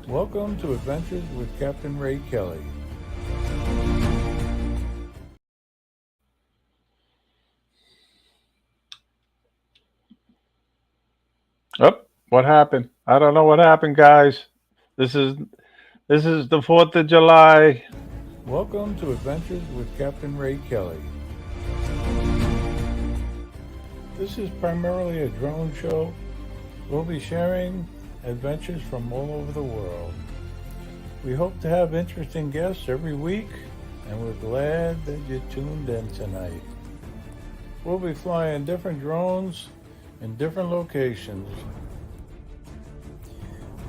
Welcome to Adventures with Captain Ray Kelly. Oh, what happened? I don't know what happened, guys. This is this is the 4th of July. Welcome to Adventures with Captain Ray Kelly. This is primarily a drone show. We'll be sharing adventures from all over the world. We hope to have interesting guests every week, and we're glad that you tuned in tonight. We'll be flying different drones in different locations.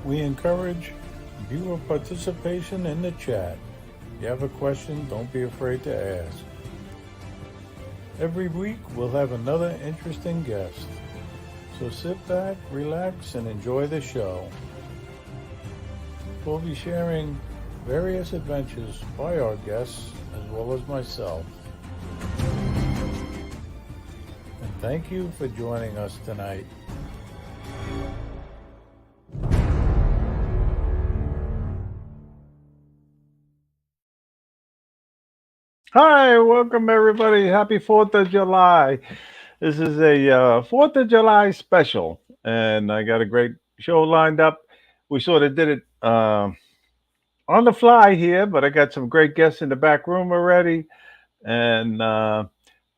We encourage viewer participation in the chat. If you have a question, don't be afraid to ask. Every week we'll have another interesting guest. So sit back, relax, and enjoy the show. We'll be sharing various adventures by our guests as well as myself. And thank you for joining us tonight. Hi, welcome everybody. Happy 4th of July. This is a 4th of July special, and I got a great show lined up. We sort of did it on the fly here, but I got some great guests in the back room already, and I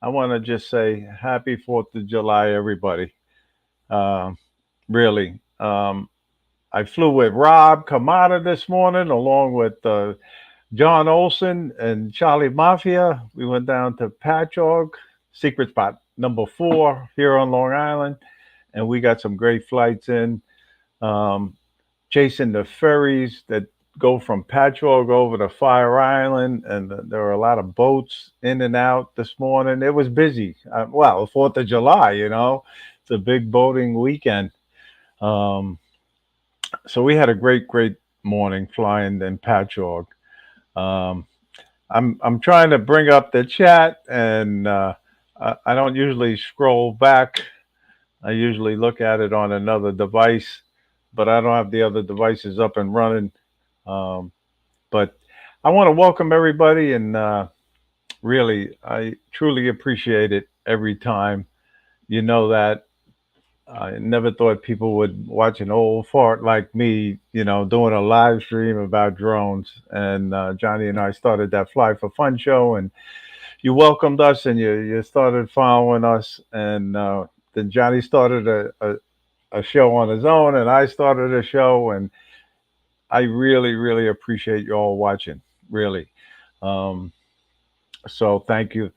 want to just say happy 4th of July, everybody. Uh, really. I flew with Rob Kamada this morning, along with John Olson and Charlie Mafia. We went down to Patchogue, secret spot number 4 here on Long Island, and we got some great flights in, um, chasing the ferries that go from Patchogue over to Fire Island, and there were a lot of boats in and out this morning. It was busy. Well, 4th of July, it's a big boating weekend. Um, so we had a great morning flying in Patchogue. Um, I'm trying to bring up the chat, and I don't usually scroll back. I usually look at it on another device, but I don't have the other devices up and running. Um, but I want to welcome everybody, and really, I truly appreciate it every time. You know that I never thought people would watch an old fart like me, doing a live stream about drones. And Johnny and I started that Fly for Fun show, and you welcomed us, and you started following us. And then Johnny started a show on his own, and I started a show. And I really appreciate you all watching, really. Um, so thank you.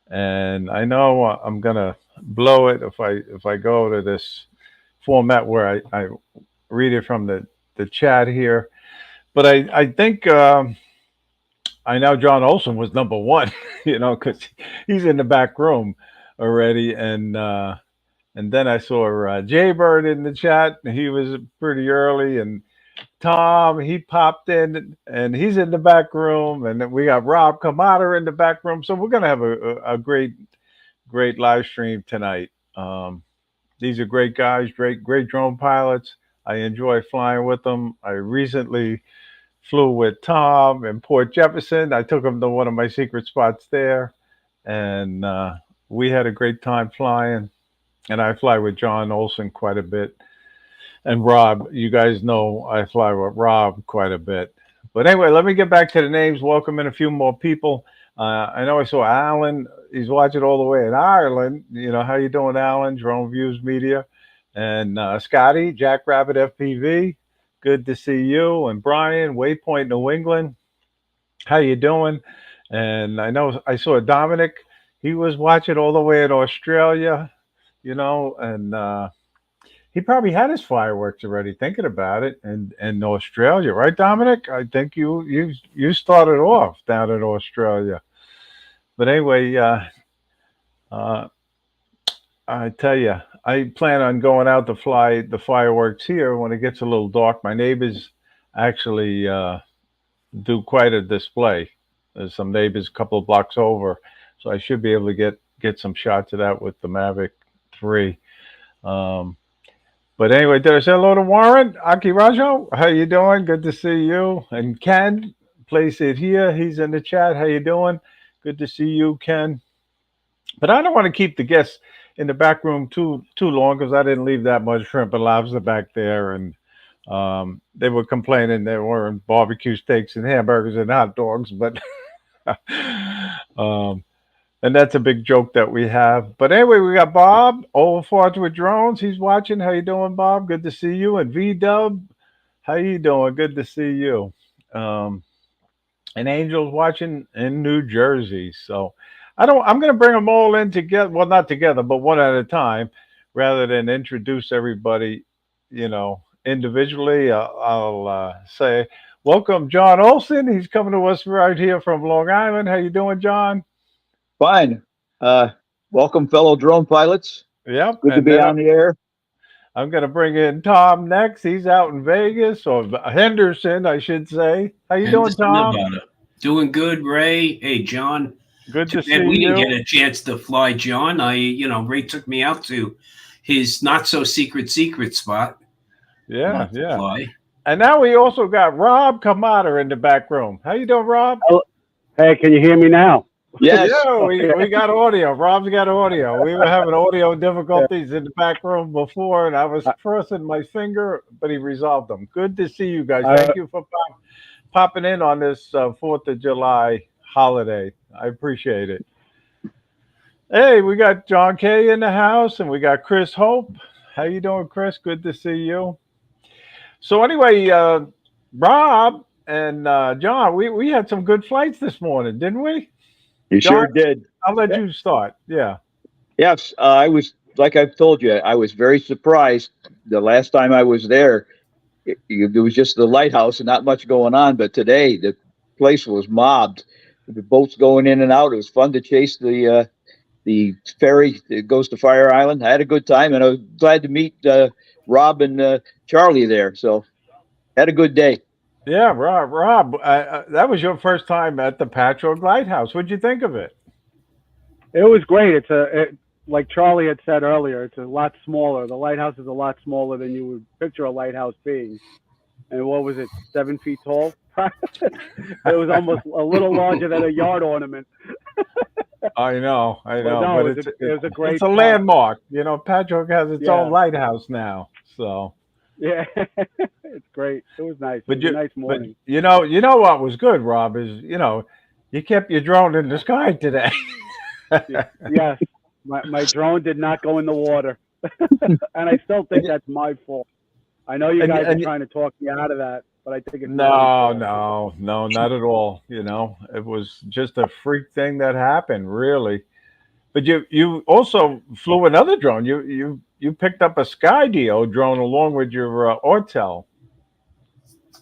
And I know I'm gonna blow it if I go to this format where I read it from the chat here. But I think I know John Olson was number one, because he's in the back room already, and then I saw Jaybird in the chat. He was pretty early, and Tom, he popped in, and he's in the back room, and then we got Rob Kamada in the back room. So we're gonna have a great live stream tonight. These are great guys, great drone pilots. I enjoy flying with them. I recently flew with Tom in Port Jefferson. I took him to one of my secret spots there, and we had a great time flying. And I fly with John Olson quite a bit. And Rob, you guys know I fly with Rob quite a bit. But anyway, let me get back to the names. Welcome in a few more people. I know I saw Alan. He's watching all the way in Ireland. How you doing, Alan? Drone Views Media. And Scotty, Jackrabbit FPV. Good to see you. And Brian, Waypoint New England. How you doing? And I know I saw Dominic. He was watching all the way in Australia, and he probably had his fireworks already. Thinking about it, and in Australia, right, Dominic? I think you started off down in Australia. But anyway, uh, I tell you, I plan on going out to fly the fireworks here when it gets a little dark. My neighbors actually do quite a display. There's some neighbors a couple of blocks over, so I should be able to get some shots of that with the Mavic 3. Um, But anyway, did I say hello to Warren Akirajo? How you doing? Good to see you. And Ken, place it here. He's in the chat. How you doing? Good to see you, Ken. But I don't want to keep the guests in the back room too long because I didn't leave that much shrimp and lobster back there, and they were complaining there weren't barbecue steaks and hamburgers and hot dogs, but um, and that's a big joke that we have. But anyway, we got Bob, Old Farts with Drones. He's watching. How you doing, Bob? Good to see you. And V Dub, how you doing? Good to see you. Um, and Angel's watching in New Jersey. So I'm going to bring them all in together. Well, not together, but one at a time, rather than introduce everybody, individually. I'll say, welcome, John Olson. He's coming to us right here from Long Island. How you doing, John? Fine. Welcome, fellow drone pilots. Yep. Good to be on the air. I'm going to bring in Tom next. He's out in Vegas, or Henderson, I should say. How you doing, Tom? Nevada. Doing good, Ray. Hey, John. Good to see you. We didn't get a chance to fly, John. Ray took me out to his not so secret spot. Yeah. Fly. And now we also got Rob Kamada in the back room. How you doing, Rob? Hey, can you hear me now? Yes. Yeah, we got audio. Rob's got audio. We were having audio difficulties in the back room before, and I was pressing my finger, but he resolved them. Good to see you guys. Thank you for popping in on this 4th of July holiday. I appreciate it. Hey, we got John Kay in the house, and we got Chris Hope. How you doing, Chris? Good to see you. So anyway, Rob and John, we had some good flights this morning, didn't we? You John, sure did. I'll let you start. Yeah. Yes, I was, like I've told you, I was very surprised. The last time I was there, it was just the lighthouse and not much going on. But today, the place was mobbed. The boats going in and out. It was fun to chase the ferry that goes to Fire Island. I had a good time, and I was glad to meet Rob and Charlie there. So, had a good day. Yeah, Rob, that was your first time at the Patchogue Lighthouse. What'd you think of it? It was great. Like Charlie had said earlier, it's a lot smaller. The lighthouse is a lot smaller than you would picture a lighthouse being. And what was it, 7 feet tall? It was almost a little larger than a yard ornament. I know. No, but it was a great. It's a landmark. Patchogue has its own lighthouse now. So. Yeah, it's great. It was nice. It was a nice morning. But you know what was good, Rob, is you kept your drone in the sky today. Yes, my drone did not go in the water, and I still think that's my fault. I know you guys are trying to talk me out of that, but I think it's no, not at all. It was just a freak thing that happened, really. But you also flew another drone. You picked up a Skydio drone along with your Ortel.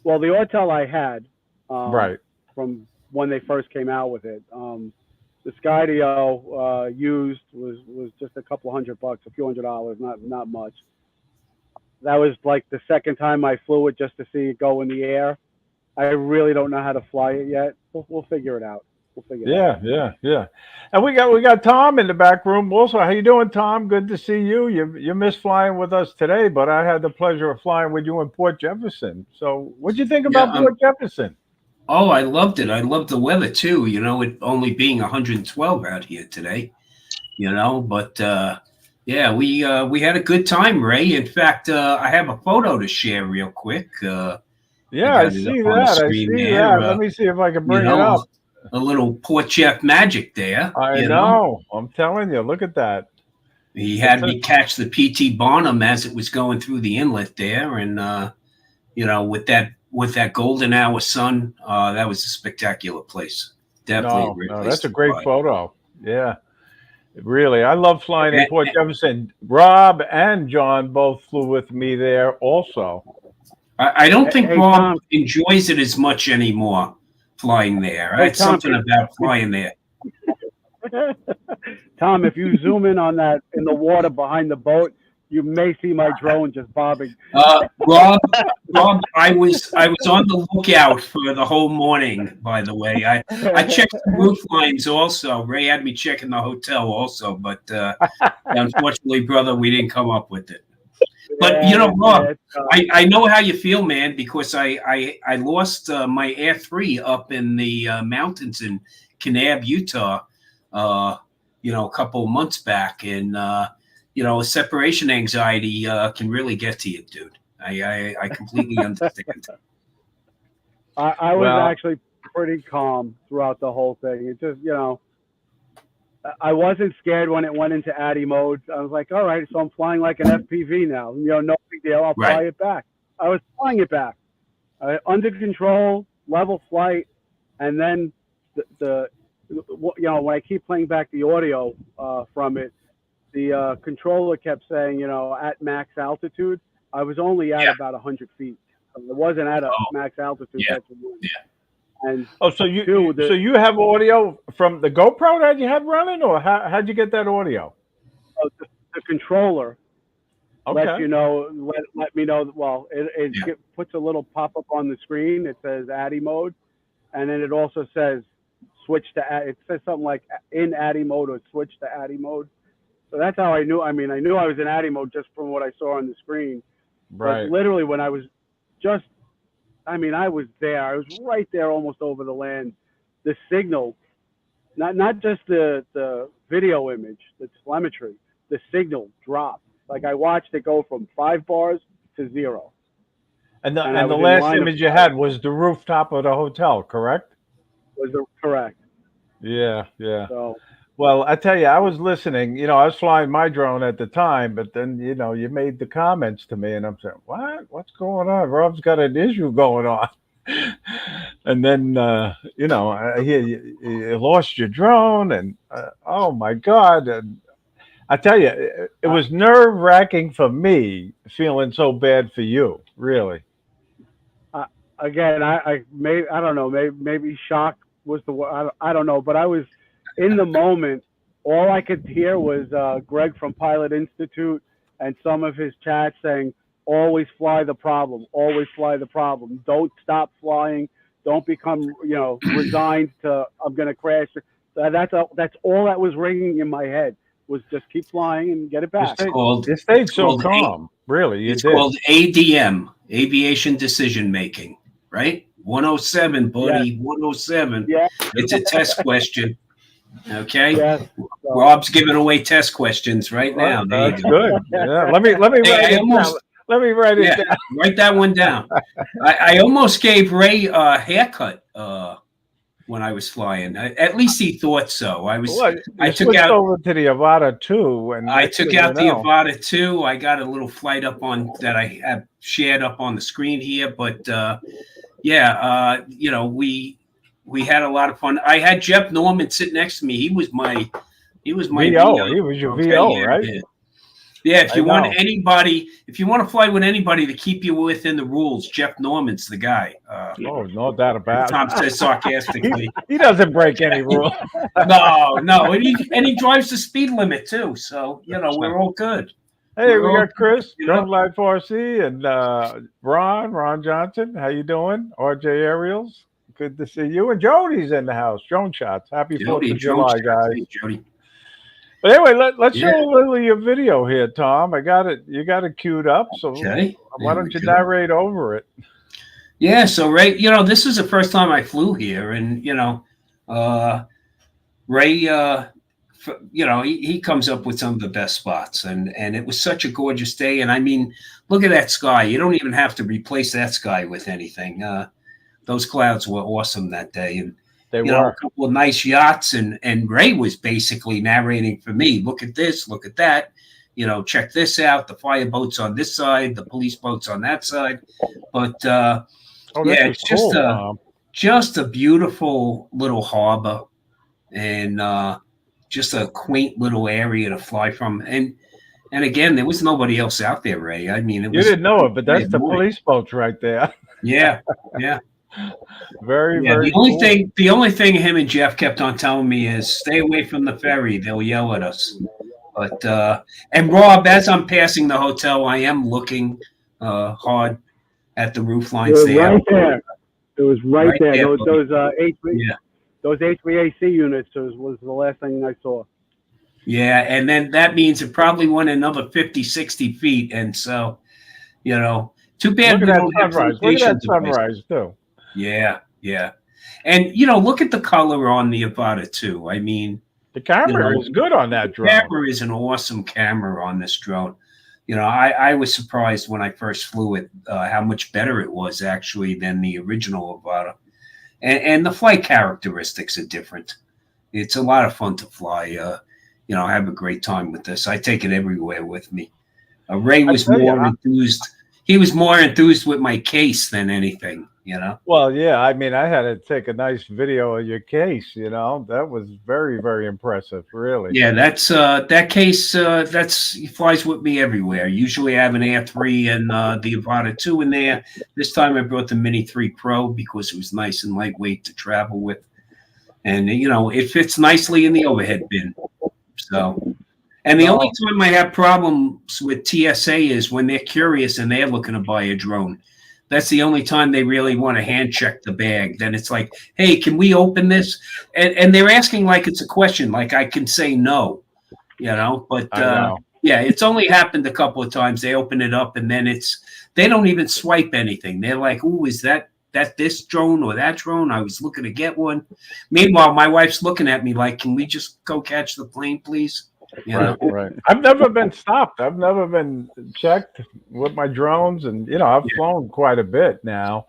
Well, the Ortel I had right from when they first came out with it. The Skydio used was just a couple $100, a few $100, not much. That was like the second time I flew it just to see it go in the air. I really don't know how to fly it yet. We'll figure it out. Yeah. And we got Tom in the back room also. How you doing, Tom? Good to see you. You missed flying with us today, but I had the pleasure of flying with you in Port Jefferson. So what'd you think about Port Jefferson? Oh, I loved it. I loved the weather too. It only being 112 out here today. But we had a good time, Ray. In fact, I have a photo to share real quick. I see that. Let me see if I can bring it up. A little Port Jeff magic there. I know. I'm telling you. Look at that. He had me catch the PT Barnum as it was going through the inlet there, and with that golden hour sun, that was a spectacular place. Definitely a great place. That's a great photo. Yeah, really. I love flying in Port Jefferson. Rob and John both flew with me there also. I don't think Rob enjoys it as much anymore. Flying there. It's something about flying there. Tom, if you zoom in on that in the water behind the boat, you may see my drone just bobbing. Rob, I was on the lookout for the whole morning, by the way. I checked the roof lines also. Ray had me checking the hotel also, but unfortunately, brother, we didn't come up with it. But you know, Rob, it's, I know how you feel, man, because I lost my Air 3 up in the mountains in Kanab, Utah, a couple of months back, and separation anxiety can really get to you, dude. I completely understand. I was Well, actually pretty calm throughout the whole thing. It just, I wasn't scared when it went into Addy mode. I was like, all right, so I'm flying like an FPV now. No big deal. I'll fly Right. it back. I was flying it back, under control, level flight, and then when I keep playing back the audio from it, the controller kept saying, at max altitude. I was only at about 100 feet. So it wasn't at a max altitude. Yeah. That's one. Yeah. And so you have audio from the GoPro that you had running, or how'd you get that audio? the controller lets Okay. you know, let me know. Well, it puts a little pop up on the screen. It says Addy mode, and then it also says switch to. It says something like in Addy mode or switch to Addy mode. So that's how I knew. I mean, I knew I was in Addy mode just from what I saw on the screen. Right. But literally, when I was I was there. I was right there, almost over the land. The signal, not just the video image, the telemetry, the signal dropped. Like I watched it go from 5 bars to 0. And the I was in last line of image you fire. had was the rooftop of the hotel, correct? Correct. Yeah, yeah. So Well, I tell you, I was listening. I was flying my drone at the time, but then you made the comments to me, and I'm saying, "What? What's going on? Rob's got an issue going on." And then I hear you lost your drone, and oh my God! And I tell you, it was nerve-wracking for me, feeling so bad for you, really. again, I don't know, maybe shock was the word. I don't know, but I was in the moment. All I could hear was Greg from Pilot Institute and some of his chats saying, "Always fly the problem. Always fly the problem. Don't stop flying. Don't become resigned to I'm going to crash." That's all that was ringing in my head was just keep flying and get it back. You stayed so calm, really. It's called ADM, Aviation Decision Making, right? 107, buddy. Yes. 107. Yeah. It's a test question. Okay. Yes. Rob's giving away test questions right now. There That's you go. good. Yeah. Let me write it down. Let me write it down. Write that one down. I almost gave Ray a haircut when I was flying. At least he thought so. I took out over to the Avata 2, and I took out the Avata 2. I got a little flight up on that I have shared up on the screen here, but we had a lot of fun. I had Jeff Norman sit next to me. He was my VO. He was your Okay, VO, right? Yeah, if you want to fly with anybody to keep you within the rules, Jeff Norman's the guy. No doubt about it. Tom says sarcastically. He doesn't break any rules. No, and he drives the speed limit too. So we're all good. Hey, we got Chris, Drone Life RC, and Ron Johnson. How you doing? RJ Aerials. Good to see you. And Jody's in the house. Drone Shots. Happy 4th of July, guys. Hey, Jody. But anyway, let's show a little of your video here, Tom. You got it queued up. So why don't you narrate over it? Yeah. So Ray, this is the first time I flew here, and Ray, he comes up with some of the best spots, and it was such a gorgeous day. And I mean, look at that sky. You don't even have to replace that sky with anything. Those clouds were awesome that day, and a couple of nice yachts, and Ray was basically narrating for me. Look at this, look at that. Check this out. The fire boats on this side, the police boats on that side. But it's cool, just a beautiful little harbor, and just a quaint little area to fly from. And again, there was nobody else out there, Ray. I mean, you didn't know it, but that's the police boats right there. Yeah. Very. The only thing him and Jeff kept on telling me is stay away from the ferry. They'll yell at us. But and Rob, as I'm passing the hotel, I am looking hard at the roof lines there. Right there. It was right there. Those HVAC units was the last thing I saw. Yeah, and then that means it probably went another 50, 60 feet. And so, too bad Look at we that don't have sunrise. Look at flotation that devices. sunrise too. Yeah, yeah. And, look at the color on the Avata too. I mean, The camera is good on that drone. camera is an awesome camera on this drone. I was surprised when I first flew it how much better it was actually than the original Avata. And the flight characteristics are different. It's a lot of fun to fly. I have a great time with this. I take it everywhere with me. Ray was more enthused. He was more enthused with my case than anything, Well, yeah. I mean, I had to take a nice video of your case. That was very, very impressive. Really. Yeah, that's that case. He flies with me everywhere. Usually, I have an Air 3 and the Avata 2 in there. This time, I brought the Mini 3 Pro because it was nice and lightweight to travel with, and it fits nicely in the overhead bin. So, and the only time I have problems with TSA is when they're curious and they're looking to buy a drone. That's the only time they really want to hand check the bag. Then it's like, hey, can we open this? And they're asking like it's a question, like I can say no, But yeah, it's only happened a couple of times. They open it up and then they don't even swipe anything. They're like, "Ooh, is that this drone or that drone? I was looking to get one." Meanwhile, my wife's looking at me like, "Can we just go catch the plane, please?" Right. I've never been stopped. I've never been checked with my drones, and I've flown quite a bit now,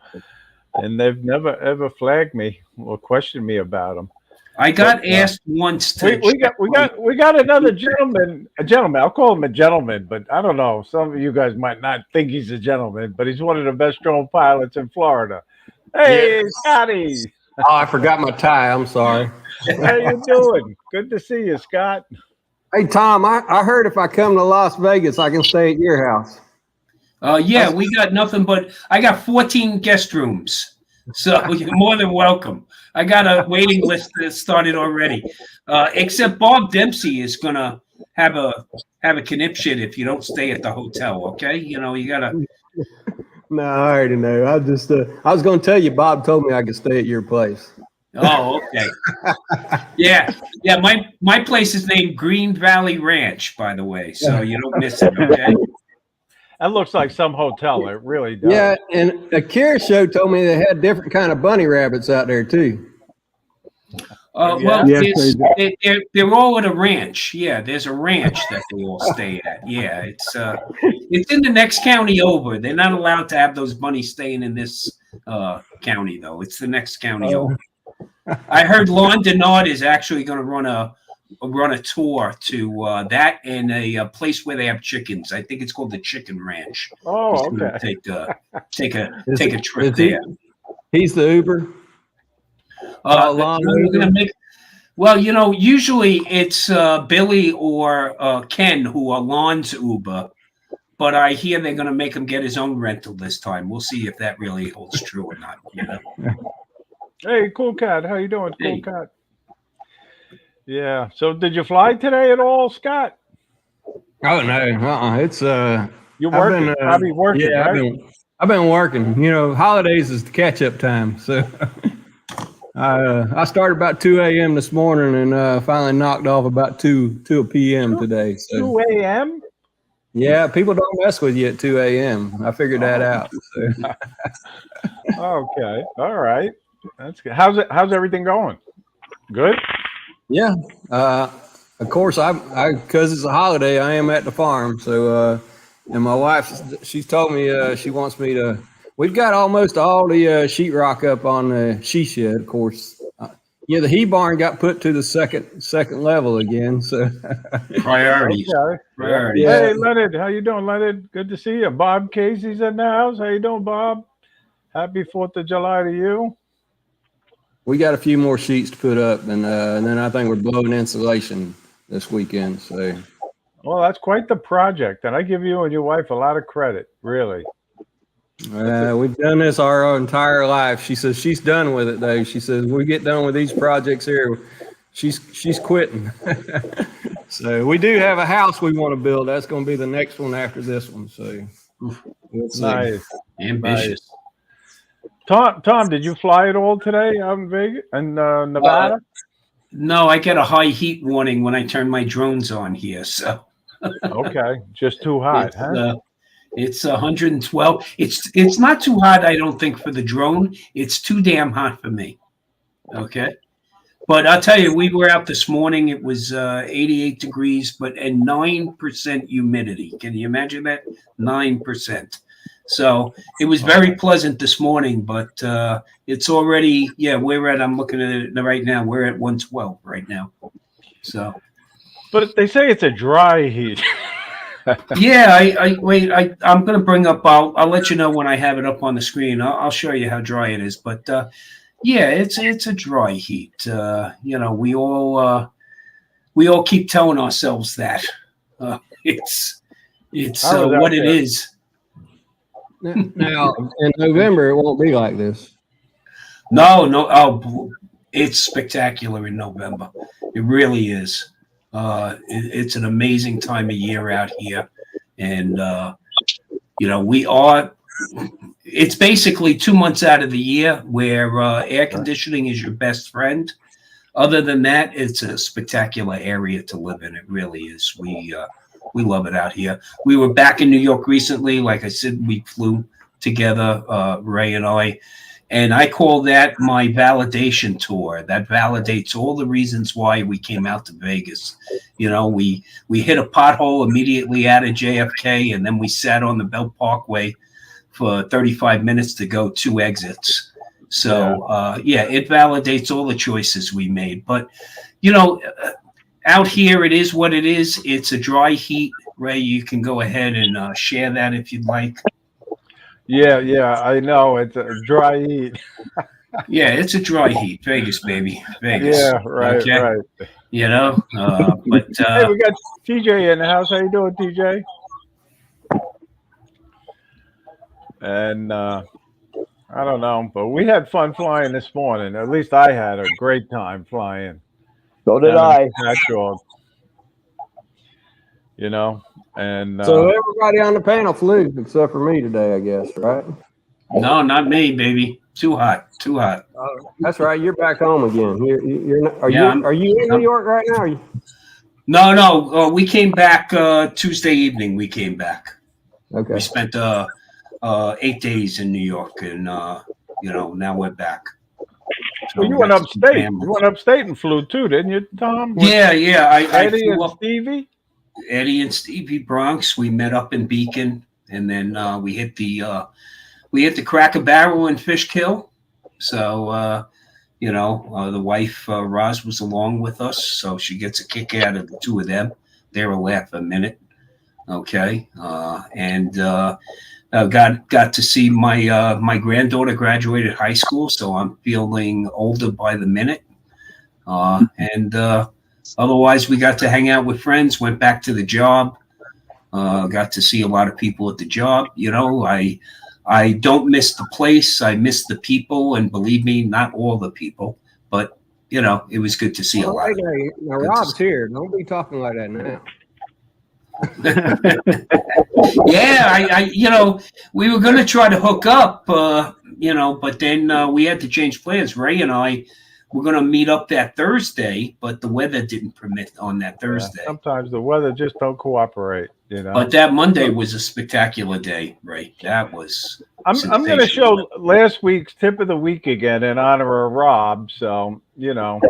and they've never ever flagged me or questioned me about them. I got asked once to. We got another gentleman. A gentleman. I'll call him a gentleman, but I don't know. Some of you guys might not think he's a gentleman, but he's one of the best drone pilots in Florida. Hey, Scotty. Oh, I forgot my tie. I'm sorry. How you doing? Good to see you, Scott. Hey, Tom, I heard if I come to Las Vegas, I can stay at your house. Yeah, we got nothing but I got 14 guest rooms, so you're more than welcome. I got a waiting list that started already. Except Bob Dempsey is gonna have a conniption if you don't stay at the hotel. Okay, you gotta. No, I already know. I was going to tell you, Bob told me I could stay at your place. Oh, okay. Yeah. My place is named Green Valley Ranch, by the way, so you don't miss it. Okay. That looks like some hotel. It really does. Yeah, and Akira Show told me they had different kind of bunny rabbits out there too. Well, they're all at a ranch. Yeah, there's a ranch that they all stay at. Yeah, it's in the next county over. They're not allowed to have those bunnies staying in this county, though. It's the next county over. I heard Lon Denard is actually going to run a tour to that and a place where they have chickens. I think it's called the Chicken Ranch. Oh, okay. Take a trip there. He's the Uber. Usually it's Billy or Ken who are Lon's Uber, but I hear they're going to make him get his own rental this time. We'll see if that really holds true or not. Hey, Cool Cat, how you doing, Hey. Cool Cat? Yeah. So, did you fly today at all, Scott? Oh no, it's You're working. Probably working. Yeah, right? I've been working. Holidays is the catch-up time, so. I started about 2 a.m. this morning and finally knocked off about 2 p.m. today. So. 2 a.m.? Yeah, people don't mess with you at 2 a.m. I figured that out. So. Okay. All right. That's good. How's everything going? Good? Yeah. Of course, because it's a holiday, I am at the farm. So, and my wife, she's told me she wants me to. We've got almost all the sheetrock up on the she shed, of course. The he barn got put to the second level again. So priorities. Okay. Priorities. Yeah. Hey, Leonard, how you doing, Leonard? Good to see you. Bob Casey's in the house. How you doing, Bob? Happy 4th of July to you. We got a few more sheets to put up, and then I think we're blowing insulation this weekend. So, well, that's quite the project, and I give you and your wife a lot of credit, really. We've done this our entire life. She says she's done with it, though. She says we get done with these projects here, she's quitting. So we do have a house we want to build. That's going to be the next one after this one. So we'll see. Nice, ambitious. Tom, did you fly at all today out in Vegas and Nevada? No, I get a high heat warning when I turn my drones on here. So Okay, just too hot, it's huh? it's 112. It's not too hot, I don't think, for the drone. It's too damn hot for me. Okay. But I'll tell you, we were out this morning. It was 88 degrees, but and 9% humidity. Can you imagine that? 9%. So it was very pleasant this morning, but it's already, yeah, I'm looking at it right now. We're at 112 right now. So, But they say it's a dry heat. yeah, wait, I'm going to bring up, I'll let you know when I have it up on the screen. I'll show you how dry it is. But yeah, it's a dry heat. You know, we all keep telling ourselves that it's what it is. Now, in November, it won't be like this. No, oh, it's spectacular in November. It really is. It's an amazing time of year out here, and you know, it's basically 2 months out of the year where air conditioning is your best friend. Other than that, it's a spectacular area to live in. It really is. We love it out here. We were back in New York recently. Like I said, we flew together, Ray and I call that my validation tour. That validates all the reasons why we came out to Vegas. You know, we hit a pothole immediately out of JFK, and then we sat on the Belt Parkway for 35 minutes to go 2 exits. So, yeah, it validates all the choices we made. But, you know, out here, it is what it is. It's a dry heat. Ray, you can go ahead and share that if you'd like. Yeah, I know. It's a dry heat. Yeah, it's a dry heat. Vegas, baby. Vegas. Yeah, right, okay? right. You know, but Hey, we got TJ in the house. How you doing, TJ? And I don't know, but we had fun flying this morning. At least I had a great time flying. So did I. You know, and So everybody on the panel flew except for me today, I guess, right? no, not me, baby. Too hot. Too hot. That's right. You're back home again. You're not, are Yeah, you in New York right now? Are you? No. We came back Tuesday evening. We came back. Okay. We spent 8 days in New York, and you know, now we're back. So well, you went upstate. You went upstate and flew too, didn't you, Tom? Yeah. I Eddie flew and up. Stevie. Eddie and Stevie Bronx. We met up in Beacon, and then we hit the Cracker Barrel in Fishkill. So you know, the wife Roz was along with us, so she gets a kick out of the two of them. They were laugh a minute, okay, and got to see my granddaughter graduated high school, so I'm feeling older by the minute, and. Otherwise, we got to hang out with friends, went back to the job, got to see a lot of people at the job. You know, I don't miss the place. I miss the people. And believe me, not all the people. But, you know, it was good to see a lot. Now, Rob's here. Don't be talking like that now. Yeah, you know, we were going to try to hook up, you know, but then we had to change plans. Ray and I were going to meet up that Thursday, but the weather didn't permit on that Thursday. Yeah, sometimes the weather just don't cooperate, you know. But that Monday was a spectacular day, Ray. That was. I'm going to show last week's tip of the week again in honor of Rob. So you know,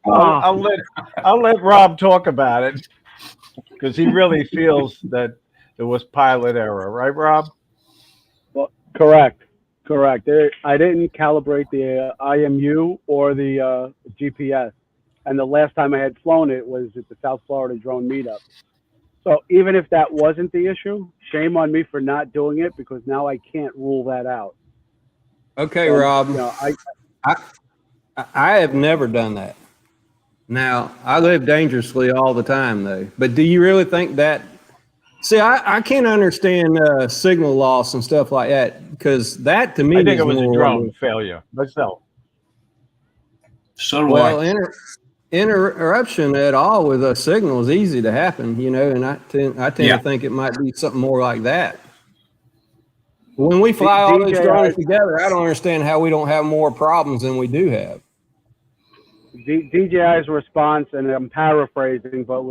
I'll let Rob talk about it because he really feels that it was pilot error, right, Rob? Well, correct. I didn't calibrate the IMU or the GPS, and the last time I had flown it was at the South Florida drone meetup. So even if that wasn't the issue, shame on me for not doing it because now I can't rule that out. Okay, So, Rob. you know, I have never done that. Now, I live dangerously all the time, though. But do you really think that? See, I can't understand signal loss and stuff like that because that to me I think is it was a more drone failure. Myself. So do well, I. interruption at all with a signal is easy to happen, you know, and I tend to think it might be something more like that. When we fly all those drones together, I don't understand how we don't have more problems than we do have. DJI's response, and I'm paraphrasing, but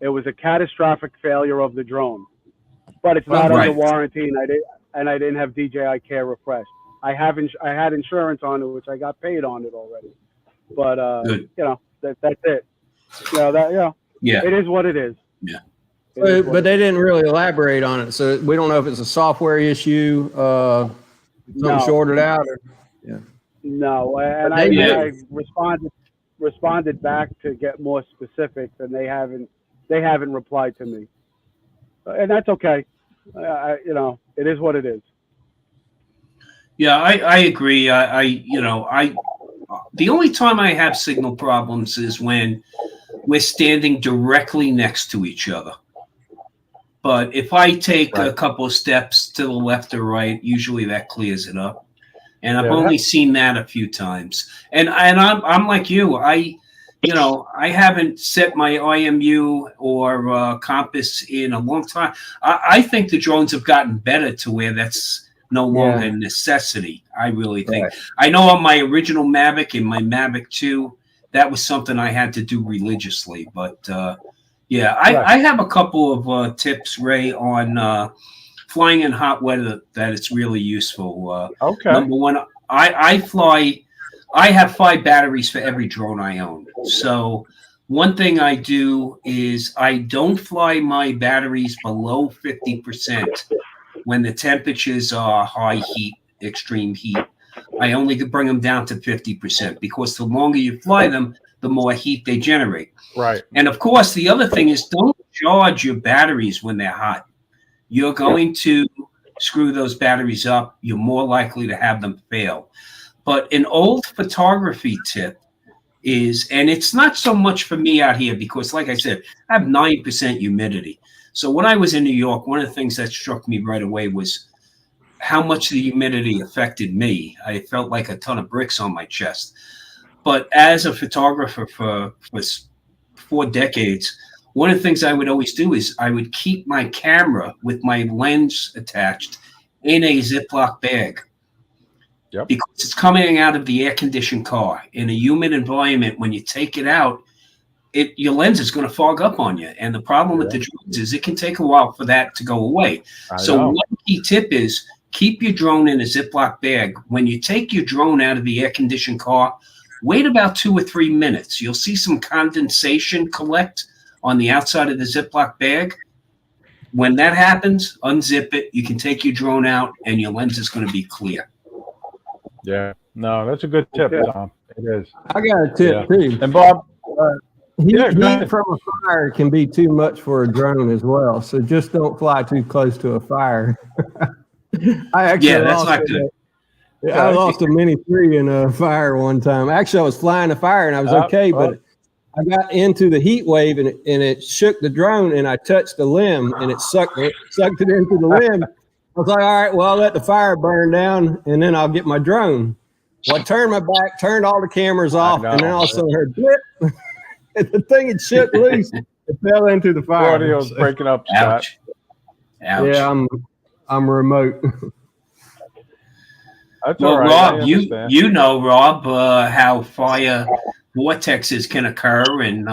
it was a catastrophic failure of the drone. But it's not Right. under warranty, and I didn't have DJI Care refreshed. I had insurance on it, which I got paid on it already. But Good. you know, that's it. Yeah. It is what it is. Yeah. But they didn't really elaborate on it, so we don't know if it's a software issue, something No. shorted out. Or, No, and I responded back to get more specifics, and they haven't replied to me, and that's okay. It is what it is. Yeah, I agree. The only time I have signal problems is when we're standing directly next to each other. But if I take a couple of steps to the left or right, usually that clears it up. And I've only seen that a few times. And I'm like you. I haven't set my IMU or compass in a long time. I think the drones have gotten better to where that's no longer a necessity. I really think. Right. I know on my original Mavic and my Mavic 2, that was something I had to do religiously. But I have a couple of tips, Ray, on flying in hot weather that it's really useful. Okay. Number one, I have 5 batteries for every drone I own. So one thing I do is I don't fly my batteries below 50% when the temperatures are high heat, extreme heat. I only could bring them down to 50% because the longer you fly them, the more heat they generate. Right. And of course, the other thing is don't charge your batteries when they're hot. You're going to screw those batteries up. You're more likely to have them fail. But an old photography tip is, and it's not so much for me out here because, like I said, I have 9% humidity. So when I was in New York, one of the things that struck me right away was how much the humidity affected me. I felt like a ton of bricks on my chest. But as a photographer for 4 decades, one of the things I would always do is I would keep my camera with my lens attached in a Ziploc bag. Yep. Because it's coming out of the air-conditioned car. In a humid environment, when you take it out, your lens is going to fog up on you. And the problem with the drones is it can take a while for that to go away. So one key tip is keep your drone in a Ziploc bag. When you take your drone out of the air-conditioned car, wait about 2 or 3 minutes. You'll see some condensation collect on the outside of the Ziploc bag. When that happens, unzip it. You can take your drone out, and your lens is going to be clear. Yeah. No, that's a good tip, Tom. It is. I got a tip, too. And Bob, heat from a fire can be too much for a drone as well. So just don't fly too close to a fire. That's not good. I lost a Mini 3 in a fire one time. Actually, I was flying a fire and I was okay, but I got into the heat wave and it shook the drone and I touched the limb and it sucked it into the limb. I was like, all right, well, I'll let the fire burn down and then I'll get my drone. Well, I turned my back, turned all the cameras off, and then all of a sudden I heard blip. And the thing had shook loose. It fell into the fire. Audio's breaking up, Scott. Ouch. Yeah, I'm remote. That's well, all right. Rob, you know, Rob, how fire vortexes can occur, and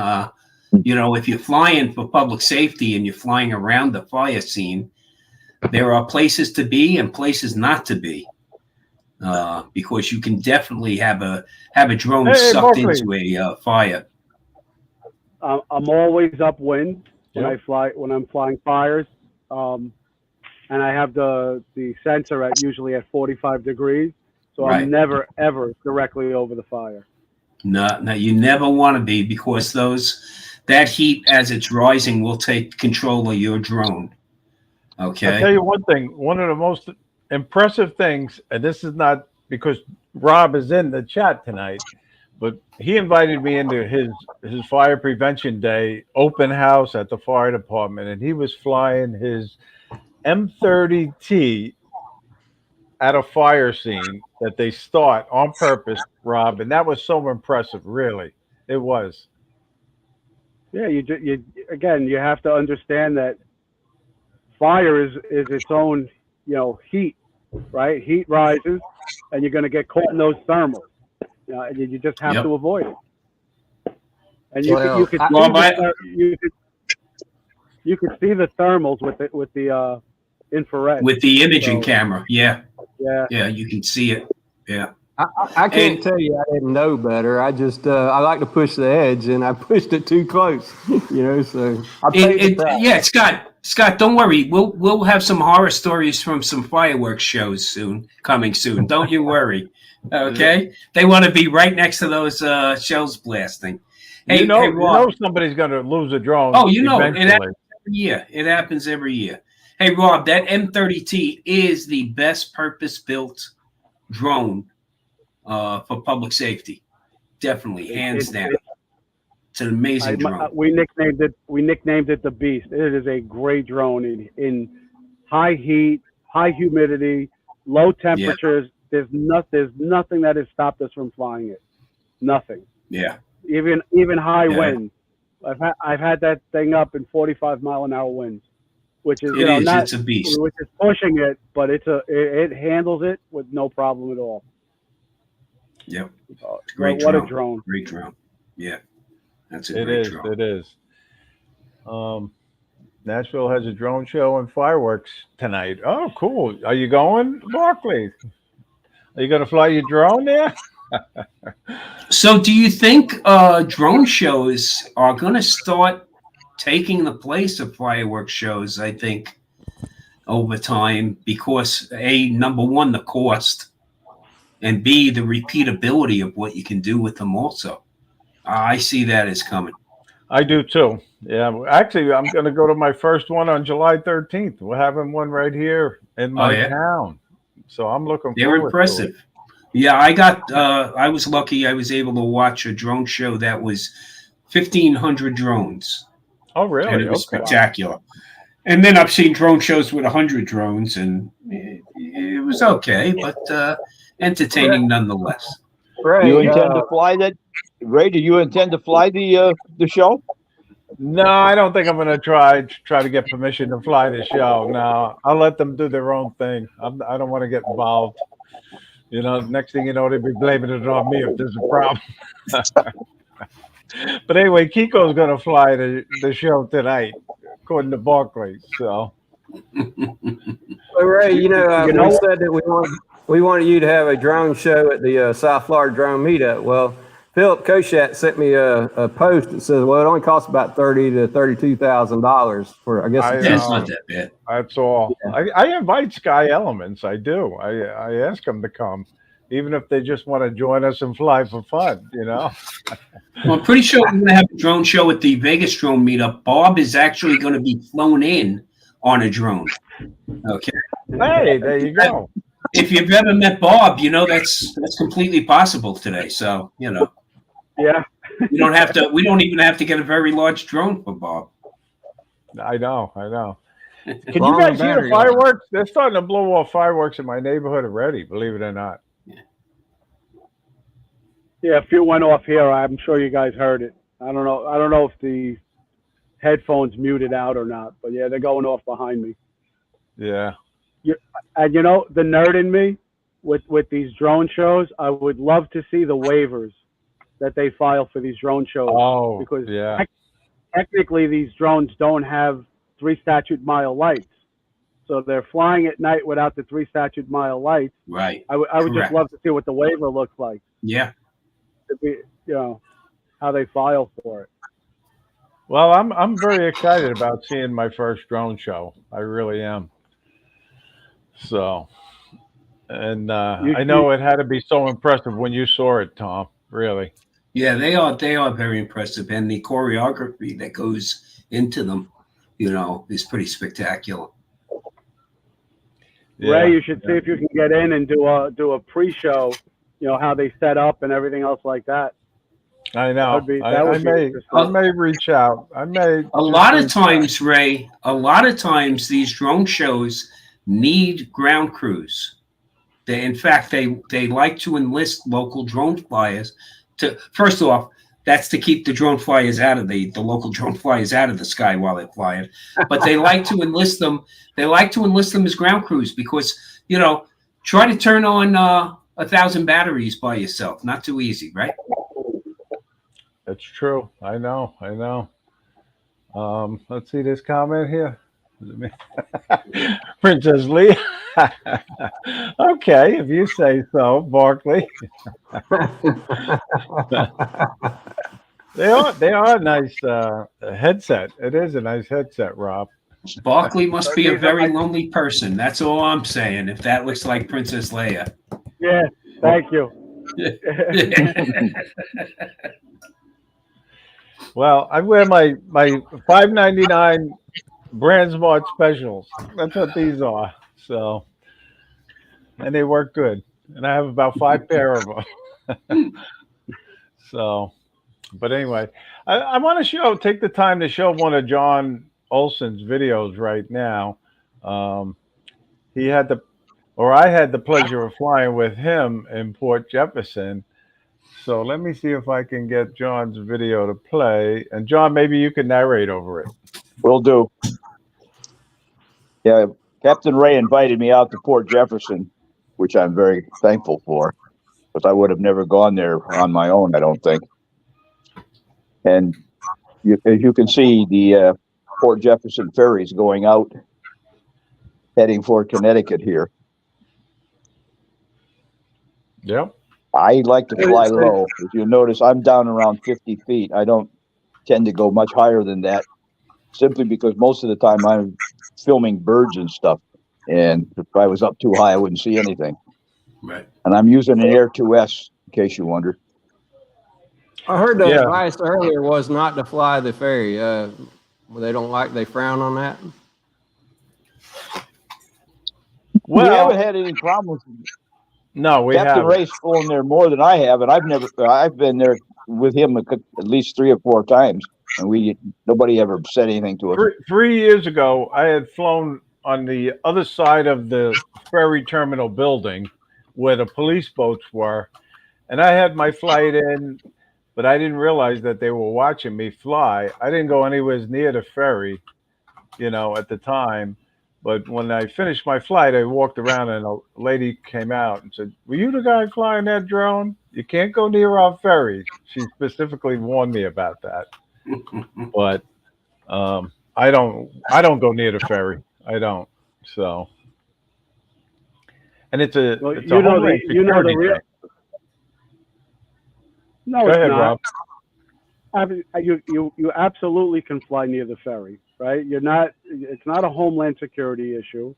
if you're flying for public safety and you're flying around the fire scene, there are places to be and places not to be, because you can definitely have a drone sucked into a fire. I'm always upwind when I'm flying fires. And I have the sensor usually at 45 degrees, so I'm never ever directly over the fire. No, you never want to be because that heat as it's rising will take control of your drone. Okay. I'll tell you one thing. One of the most impressive things, and this is not because Rob is in the chat tonight, but he invited me into his fire prevention day open house at the fire department, and he was flying his M30T at a fire scene that they start on purpose, Rob, and that was so impressive. Really, it was. Yeah, you have to understand that fire is its own, heat, right? Heat rises, and you're going to get caught in those thermals, and you just have to avoid it. and you Well, could I- see Well, you could see the thermals with the infrared. with the imaging So- camera, yeah, Yeah, yeah, you can see it. Yeah. I can't And- tell you I didn't know better. I just I like to push the edge, and I pushed it too close. So I paid the price. Yeah, Scott, don't worry. We'll have some horror stories from some fireworks shows coming soon. Don't you worry. Okay, they want to be right next to those shells blasting. Hey, you know Rob. somebody's going to lose a drone. Oh, you know, eventually. it happens every year. Hey, Rob, that M30T is the best purpose-built drone for public safety. Definitely, hands down. It's an amazing drone. we nicknamed it the Beast. It is a great drone in high heat, high humidity, low temperatures. There's nothing that has stopped us from flying it. Nothing. Yeah. Even high winds. I've had that thing up in 45-mile-an-hour winds, which is it's a beast. which is pushing it, but it handles it with no problem at all. Yep. Great what a drone! Great drone. Yeah. That's a great drone. It is. Nashville has a drone show and fireworks tonight. Oh, cool. Are you going, Barkley? Are you going to fly your drone there? So do you think drone shows are going to start taking the place of fireworks shows, I think, over time, because A, number one, the cost, and B, the repeatability of what you can do with them also. I see that as coming. I do too. Yeah, actually, I'm going to go to my first one on July 13th. We're having one right here in my town, so I'm looking. They're impressive. To it. Yeah, I was lucky. I was able to watch a drone show that was 1,500 drones. Oh, really? And it was spectacular. And then I've seen drone shows with 100 drones, and it was okay, but entertaining nonetheless. Ray, you intend to fly that? Ray, do you intend to fly the show? No, I don't think I'm going to try to get permission to fly the show. No, I'll let them do their own thing. I don't want to get involved. Next thing you know, they'll be blaming it on me if there's a problem. But anyway, Kiko's going to fly the show tonight, according to Barkley. So, Ray, we said that we wanted you to have a drone show at the South Florida Drone Meetup. Well, Philip Koshat sent me a post that says, well, it only costs about $30,000 to $32,000 for, I guess. That's not that bad. That's all. Yeah. I invite Sky Elements. I do. I ask them to come, even if they just want to join us and fly for fun, Well, I'm pretty sure we're going to have a drone show at the Vegas Drone Meetup. Bob is actually going to be flown in on a drone. Okay. Hey, there you go. If you've ever met Bob, that's completely possible today. So, Yeah. we don't even have to get a very large drone for Bob. I know. Can you guys hear the fireworks? They're starting to blow off fireworks in my neighborhood already, believe it or not. Yeah, a few went off here. I'm sure you guys heard it. I don't know if the headphones muted out or not, but yeah, they're going off behind me. Yeah. And the nerd in me with these drone shows, I would love to see the waivers that they file for these drone shows. Oh, because yeah. Technically these drones don't have 3 statute mile lights. So they're flying at night without the 3 statute mile lights. Right. I would just love to see what the waiver looks like. Yeah. To be, how they file for it. Well, I'm very excited about seeing my first drone show. I really am. So, and I know it had to be so impressive when you saw it, Tom. Really. Yeah, they are very impressive, and the choreography that goes into them, is pretty spectacular. Yeah, Ray, you should see if you can get in and do a pre-show. How they set up and everything else like that. I know. I may reach out. I may. A lot of times, Ray. A lot of times, these drone shows need ground crews. In fact, they like to enlist local drone flyers to. First off, that's to keep the drone flyers out of the local drone flyers out of the sky while they're flying. But they like to enlist them. They like to enlist them as ground crews because try to turn on 1,000 batteries by yourself. Not too easy, right? That's true. I know. I know. Let's see this comment here. Is it me? Princess Leia. Okay, if you say so, Barkley. They are a nice headset. It is a nice headset, Rob. Barkley must be a These are very my, lonely person. That's all I'm saying. If that looks like Princess Leia. yeah, thank you. Well, I wear my $5.99 Brand Smart specials. That's what these are. So, and they work good. And I have about 5 pair of them. So, but anyway, I want to take the time to show one of John Olson's videos right now. Um, he had the, or I had the pleasure of flying with him in Port Jefferson. So let me see if I can get John's video to play. And John, maybe you can narrate over it. Will do. Yeah, Captain Ray invited me out to Port Jefferson, which I'm very thankful for, because I would have never gone there on my own, I don't think. And as you can see, the Port Jefferson ferries going out, heading for Connecticut here. Yep. I like to fly low. If you notice, I'm down around 50 feet. I don't tend to go much higher than that, simply because most of the time I'm filming birds and stuff. And if I was up too high, I wouldn't see anything. Right. And I'm using an Air 2S, in case you wonder. I heard the Yeah. advice earlier was not to fly the ferry. They frown on that. We Well, haven't had any problems. no, we Captain haven't. Ray's flown there more than I have, and I've been there with him at least 3 or 4 times, and nobody ever said anything to us. 3 years ago, I had flown on the other side of the ferry terminal building where the police boats were, and I had my flight in, but I didn't realize that they were watching me fly. I didn't go anywhere near the ferry, at the time. But when I finished my flight, I walked around and a lady came out and said, "Were you the guy flying that drone? You can't go near our ferry." She specifically warned me about that. But I don't go near the ferry. I don't. So, and it's a Well, it's a homeland security real. thing. No, Go it's ahead, not. Rob. You absolutely can fly near the ferry, right? It's not a homeland security issue.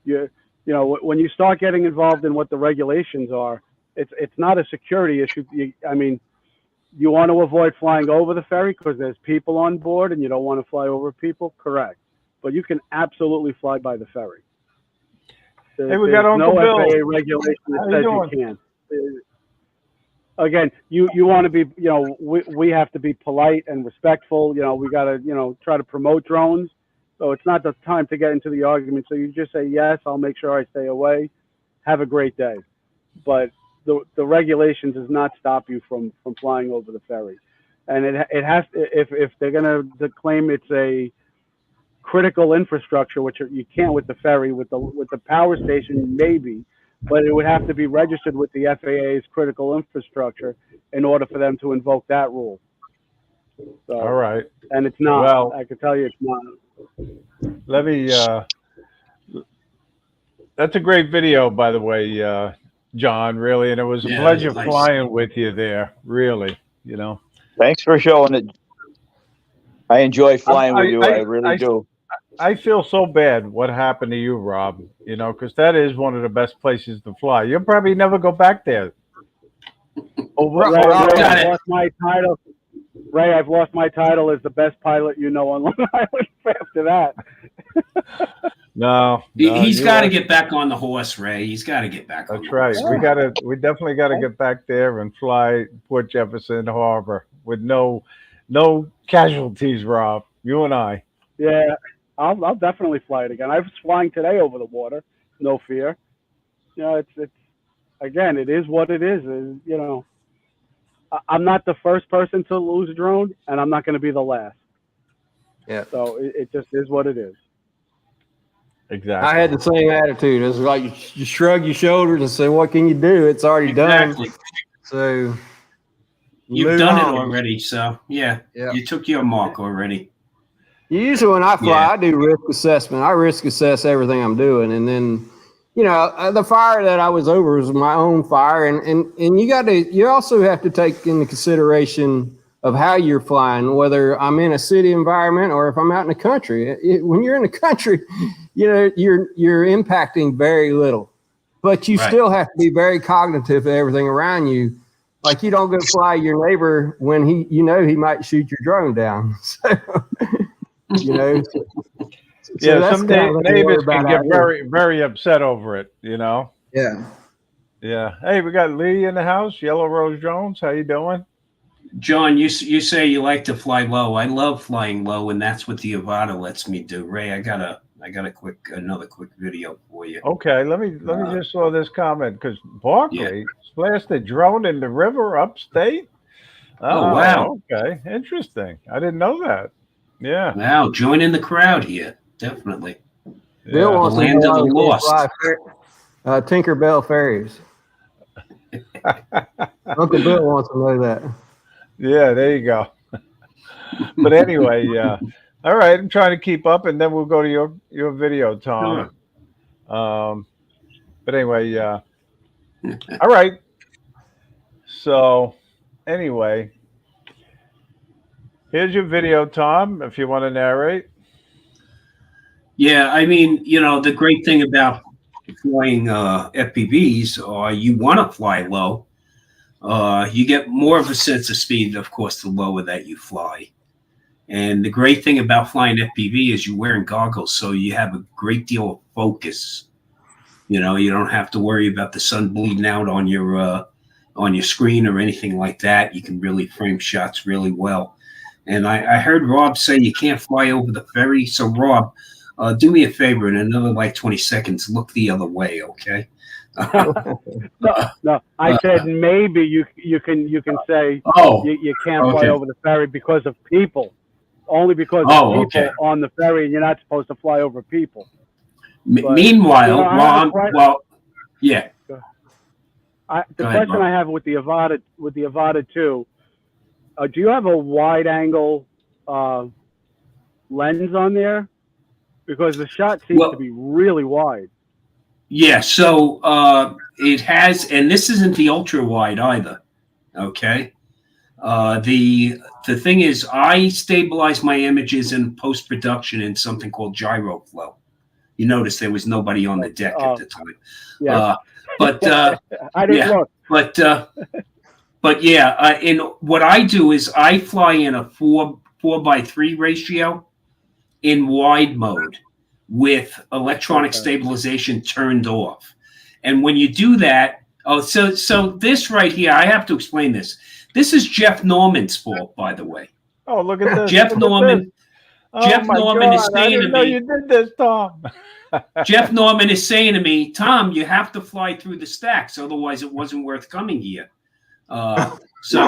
When you start getting involved in what the regulations are, it's not a security issue. You want to avoid flying over the ferry because there's people on board and you don't want to fly over people, correct? But you can absolutely fly by the ferry. Hey, we got Uncle no Bill. FAA regulation that How says you you can't. Again, you want to be, we have to be polite and respectful. We got to, try to promote drones. So it's not the time to get into the argument. So you just say, yes, I'll make sure I stay away. Have a great day. But the regulation does not stop you from flying over the ferry. And it has to, if they're going to claim it's a critical infrastructure, which you can't with the ferry, with the power station, maybe, but it would have to be registered with the FAA's critical infrastructure in order for them to invoke that rule. So, All right. and it's not. Well, I can tell you it's not. Let me. That's a great video, by the way, John. Really, and it was a pleasure nice. flying with you there. Really, Thanks for showing it. I enjoy flying with you. I really do. I feel so bad what happened to you, Rob, because that is one of the best places to fly. You'll probably never go back there. Ray, I've lost my title. Ray, I've lost my title as the best pilot on Long Island after that. No, he's got to get back on the horse, Ray. He's got to get back on the horse. That's right. We definitely got to get back there and fly Port Jefferson Harbor with no casualties, Rob. You and I. Yeah. I'll definitely fly it again. I was flying today over the water, no fear. It's again, it is what it is. I'm not the first person to lose a drone, and I'm not going to be the last. Yeah. So it just is what it is. Exactly. I had the same attitude. It's like you shrug your shoulders and say, "What can you do? It's already done." So, You've Move done it on. already, so yeah, Yeah. you took your mark already. Usually when I fly, Yeah. I do risk assessment. I risk assess everything I'm doing, and then, the fire that I was over was my own fire, and you also have to take into consideration of how you're flying, whether I'm in a city environment or if I'm out in the country. When you're in the country, you're impacting very little, but you Right. still have to be very cognitive of everything around you. Like, you don't go fly your neighbor when he might shoot your drone down. So, Yeah, that's some kind of what we worry neighbors can about get out here. very, very upset over it. Yeah. Yeah. Hey, we got Lee in the house. Yellow Rose Jones. How you doing? John, you say you like to fly low. I love flying low, and that's what the Avata lets me do. Ray, I got another quick video for you. Okay, let me just saw this comment because Barkley splashed a drone in the river upstate. Oh, wow. Okay, interesting. I didn't know that. Yeah. Wow, join in the crowd here, definitely. Bill Yeah. wants to Land know of how the you lost. fly Tinkerbell ferries. Uncle Bill wants to know that. Yeah, there you go. But anyway, yeah. All right, I'm trying to keep up, and then we'll go to your video, Tom. Sure. But anyway, yeah. All right. So, anyway, here's your video, Tom. If you want to narrate. Yeah, I mean, the great thing about flying FPVs, or you want to fly low, you get more of a sense of speed, of course, the lower that you fly. And the great thing about flying FPV is you're wearing goggles, so you have a great deal of focus. You don't have to worry about the sun bleeding out on your screen or anything like that. You can really frame shots really well. And I heard Rob say you can't fly over the ferry. So Rob, do me a favor, in another 20 seconds, look the other way, okay? No, I said maybe you can say you can't fly over the ferry because of people. Only because of people on the ferry, and you're not supposed to fly over people. Meanwhile, Ron, yeah. The question I have with the Avata 2, do you have a wide angle lens on there? Because the shot seems to be really wide. Yeah, so it has, and this isn't the ultra wide either. Okay. The thing is, I stabilize my images in post production in something called gyro flow. You notice there was nobody on the deck at the time. Yeah. But I didn't look. But yeah, in what I do is I fly in a 4:3 ratio in wide mode with electronic stabilization turned off. And when you do that, so this right here, I have to explain this. This is Jeff Norman's fault, by the way. Oh, look at this. Jeff Norman. Jeff Norman is saying to me, you did this, Tom. Jeff Norman is saying to me, Tom, you have to fly through the stacks, otherwise it wasn't worth coming here. So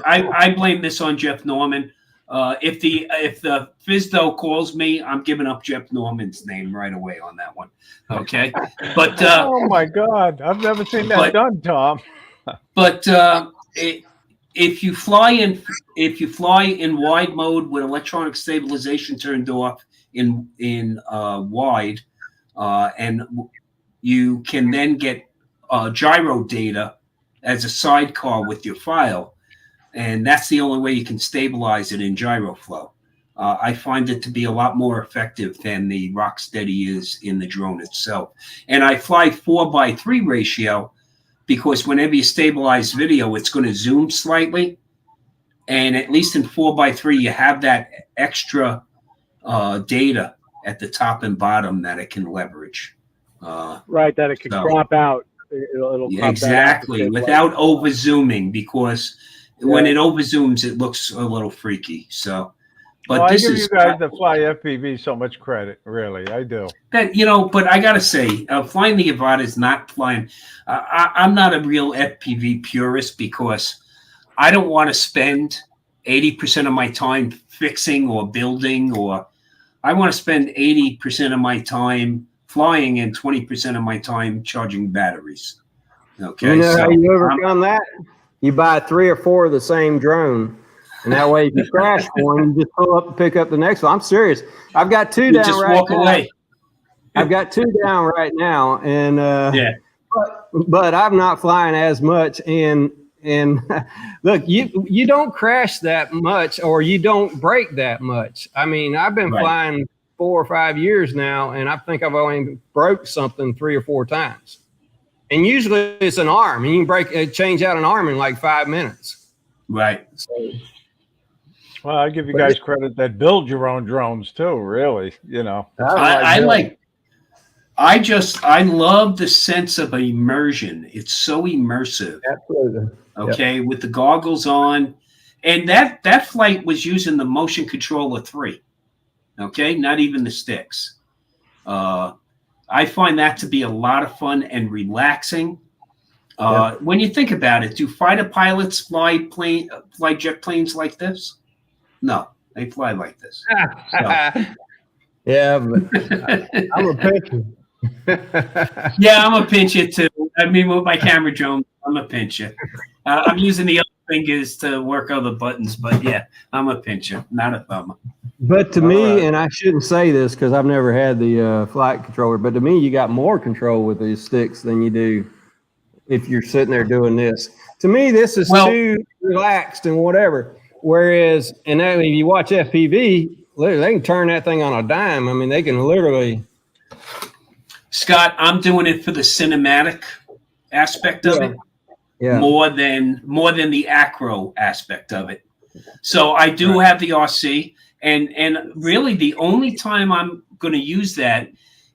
I blame this on Jeff Norman. If the FSDO calls me, I'm giving up Jeff Norman's name right away on that one. Okay, but oh my God, I've never seen that done, Tom. But if you fly in wide mode with electronic stabilization turned off in wide, and you can then get gyro data as a sidecar with your file, and that's the only way you can stabilize it in gyro flow. I find it to be a lot more effective than the Rocksteady is in the drone itself. And I fly 4:3 ratio because whenever you stabilize video, it's going to zoom slightly. And at least in 4:3, you have that extra data at the top and bottom that it can leverage. Right, that it can crop out. It'll crop exactly, without over zooming, because when it over zooms, it looks a little freaky. So, but I give you guys that fly FPV so much credit, really, I do. That but I gotta say, flying the Avata is not flying. I'm not a real FPV purist because I don't want to spend 80% of my time fixing or building, or I want to spend 80% of my time flying and 20% of my time charging batteries. Okay, how you overcome that? you buy 3 or 4 of the same drone. And that way, if you crash one, you just pull up and pick up the next one. I'm serious. I've got 2 You down just right walk now. away. I've got 2 down right now, and Yeah. but I'm not flying as much. And look, you don't crash that much, or you don't break that much. I mean, I've been Right. flying 4 or 5 years now, and I think I've only broke something 3 or 4 times. And usually it's an arm, and you can change out an arm in like 5 minutes. Right. So, Well, I give you guys credit that build your own drones too. Really, you know. I love the sense of immersion. It's so immersive. Absolutely. Okay, with the goggles on, and that flight was using the motion controller 3. Okay, not even the sticks. I find that to be a lot of fun and relaxing. When you think about it, do fighter pilots fly jet planes like this? No, they fly like this. So. Yeah, but I'm a pincher. Yeah, I'm a pincher too. I mean, with my camera drone, I'm a pincher. I'm using the other fingers to work other buttons, but yeah, I'm a pincher, not a thumb. But to me, and I shouldn't say this because I've never had the flight controller, but to me, you got more control with these sticks than you do if you're sitting there doing this. To me, this is too relaxed and whatever. Whereas, and then if you watch FPV, they can turn that thing on a dime. I mean, they can literally. Scott, I'm doing it for the cinematic aspect of it, more than the acro aspect of it. So I do have the RC, and really the only time I'm going to use that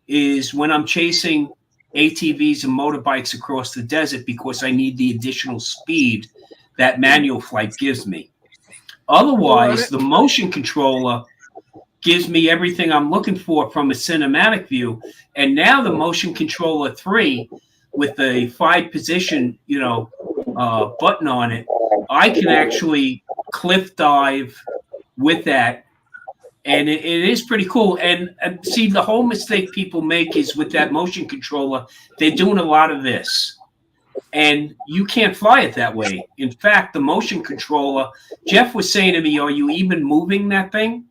is when I'm chasing ATVs and motorbikes across the desert because I need the additional speed that manual flight gives me. Otherwise, the motion controller gives me everything I'm looking for from a cinematic view. And now the motion controller 3 with the 5 position, button on it, I can actually cliff dive with that. And it is pretty cool. And see, the whole mistake people make is with that motion controller, they're doing a lot of this. And you can't fly it that way. In fact, the motion controller, Jeff was saying to me, are you even moving that thing?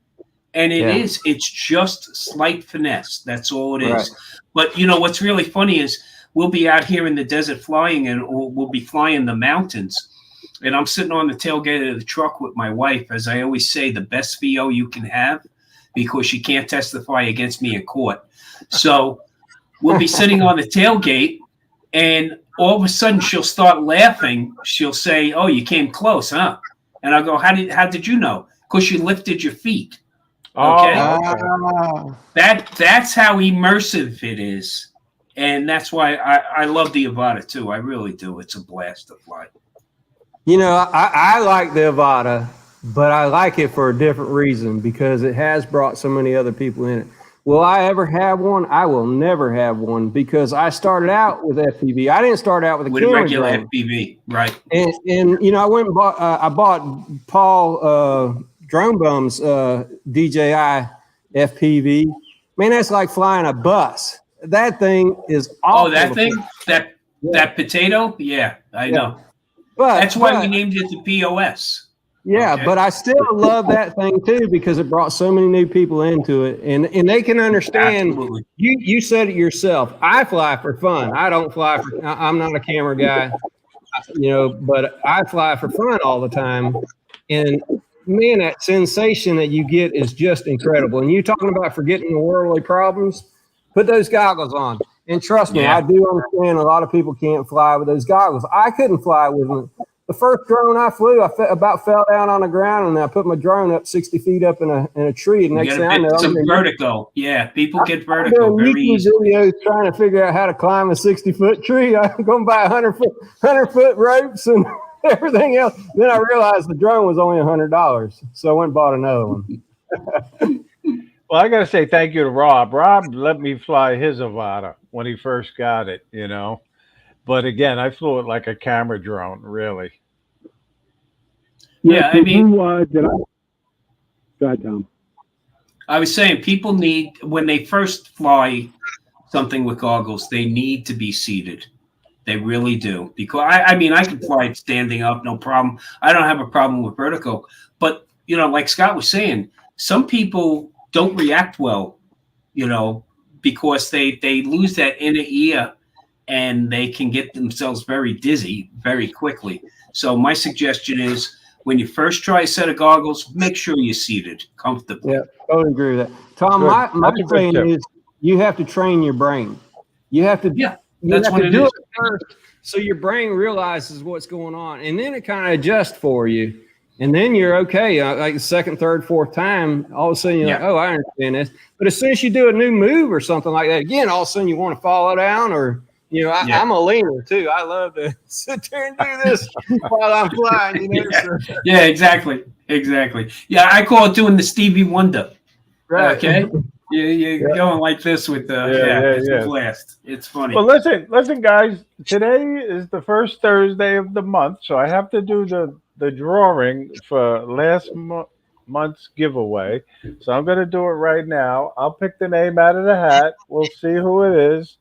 And it's just slight finesse. That's all it is. Right. But, what's really funny is we'll be out here in the desert flying and we'll be flying the mountains. And I'm sitting on the tailgate of the truck with my wife, as I always say, the best VO you can have because she can't testify against me in court. So we'll be sitting on the tailgate and all of a sudden she'll start laughing. She'll say, oh, you came close, huh? And I'll go, how did you know? Because you lifted your feet. Okay. That's how immersive it is. And that's why I love the Avata too. I really do. It's a blast to fly. I like the Avata, but I like it for a different reason because it has brought so many other people in it. Will I ever have one? I will never have one because I started out with FPV. I didn't start out with a regular FPV, right? And I went and bought Paul Drone Bum's DJI FPV. Man, that's like flying a bus. That thing is awful. Oh, that thing? That potato? Yeah, I know. But that's why we named it the POS. Yeah, okay. But I still love that thing too because it brought so many new people into it, and they can understand. Absolutely. You said it yourself. I fly for fun. I don't fly for. I'm not a camera guy, but I fly for fun all the time. And man, that sensation that you get is just incredible. And you talking about forgetting the worldly problems? Put those goggles on, and trust me, I do understand a lot of people can't fly with those goggles. I couldn't fly with them. The first drone I flew, I about fell down on the ground, and I put my drone up 60 feet up in a tree. And next thing I know, some vertigo. Yeah, people get vertigo very easily. Videos trying to figure out how to climb a 60-foot tree. I'm going to buy 100-foot ropes and everything else. Then I realized the drone was only $100, so I went and bought another one. Well, I got to say thank you to Rob. Rob let me fly his Avata when he first got it, But again, I flew it like a camera drone, really. Yeah, I mean, go ahead, Tom. I was saying people need, when they first fly something with goggles, they need to be seated. They really do. Because I mean, I can fly it standing up, no problem. I don't have a problem with vertical. But like Scott was saying, some people don't react well, because they lose that inner ear and they can get themselves very dizzy very quickly. So my suggestion is, when you first try a set of goggles, make sure you're seated comfortably. Yeah, I would agree with that. Tom, Good. my That's a good thing tip. is you have to train your brain. You have to That's what it do is. it first so your brain realizes what's going on, and then it kind of adjusts for you. And then you're okay. Like the second, third, fourth time, all of a sudden you're like, oh, I understand this. But as soon as you do a new move or something like that, again, all of a sudden you want to follow down, or I'm a leaner too. I love to sit there and do this while I'm flying. Yeah, exactly. Yeah, I call it doing the Stevie Wonder. Right. Okay. You're going like this with it's a blast. It's funny. Well, listen, guys. Today is the first Thursday of the month, so I have to do the drawing for last month's giveaway. So I'm going to do it right now. I'll pick the name out of the hat. We'll see who it is.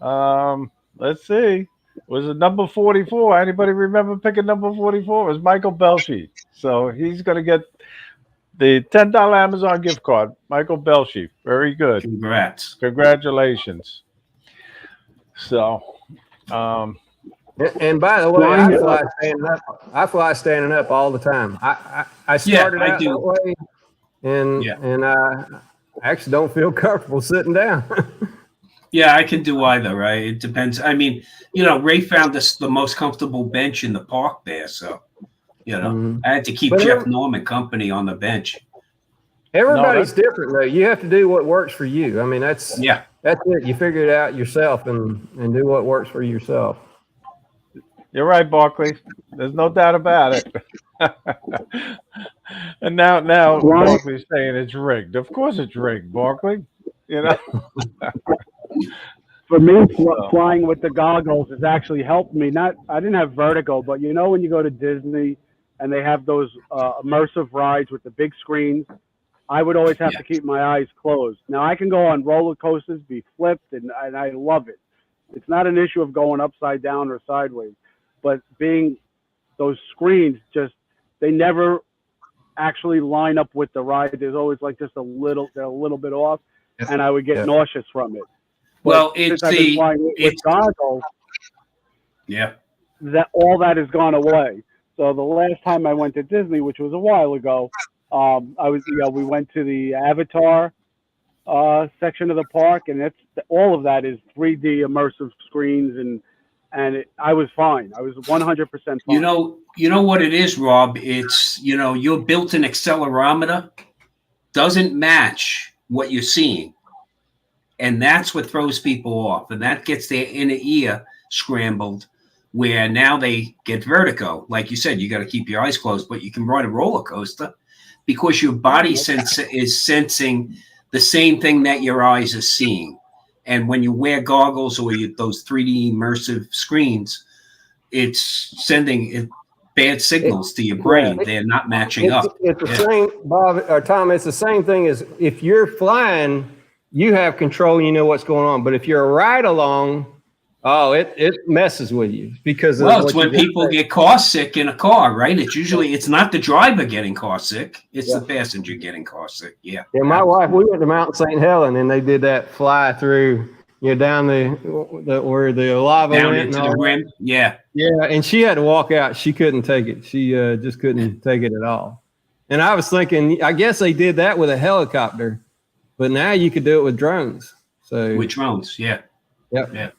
Let's see. Was it number 44? Anybody remember picking number 44? It was Michael Belshi. So he's going to get the $10 Amazon gift card. Michael Belshi. Very good. Congrats. Congratulations. So, and by the way, I fly standing up all the time. I started out that way, and I actually don't feel comfortable sitting down. Yeah, I can do either, right? It depends. I mean, Ray found the most comfortable bench in the park there, so I had to keep Jeff Norman company on the bench. Everybody's different, though. You have to do what works for you. I mean, that's it. You figure it out yourself and do what works for yourself. You're right, Barkley. There's no doubt about it. And now Barkley's saying it's rigged. Of course it's rigged, Barkley. For me, flying with the goggles has actually helped me. I didn't have vertigo, but when you go to Disney and they have those immersive rides with the big screens, I would always have to keep my eyes closed. Now I can go on roller coasters, be flipped, and I love it. It's not an issue of going upside down or sideways, but being those screens, they never actually line up with the ride. There's always like just they're a little bit off, and I would get nauseous from it. Well, since I've been flying with goggles, that all that has gone away. So the last time I went to Disney, which was a while ago, we went to the Avatar section of the park, and all of that is 3D immersive screens, and I was fine. I was 100% fine. You know what it is, Rob? It's your built-in accelerometer doesn't match what you're seeing. And that's what throws people off. And that gets their inner ear scrambled, where now they get vertigo. Like you said, you got to keep your eyes closed, but you can ride a roller coaster because your body is sensing the same thing that your eyes are seeing. And when you wear goggles or those 3D immersive screens, it's sending bad signals to your brain. They're not matching up. It's the same, Bob or Tom. It's the same thing as if you're flying. You have control, you know what's going on. But if you're a ride along, it messes with you because it's when people get car sick in a car, right? It's not the driver getting car sick; it's the passenger getting car sick. Yeah. Yeah, my wife, we went to Mount St. Helen, and they did that fly through, down where the lava down went into the rim. Yeah. Yeah, and she had to walk out. She couldn't take it. She just couldn't take it at all. And I was thinking, I guess they did that with a helicopter. But now you could do it with drones. So with drones, yeah. Yeah.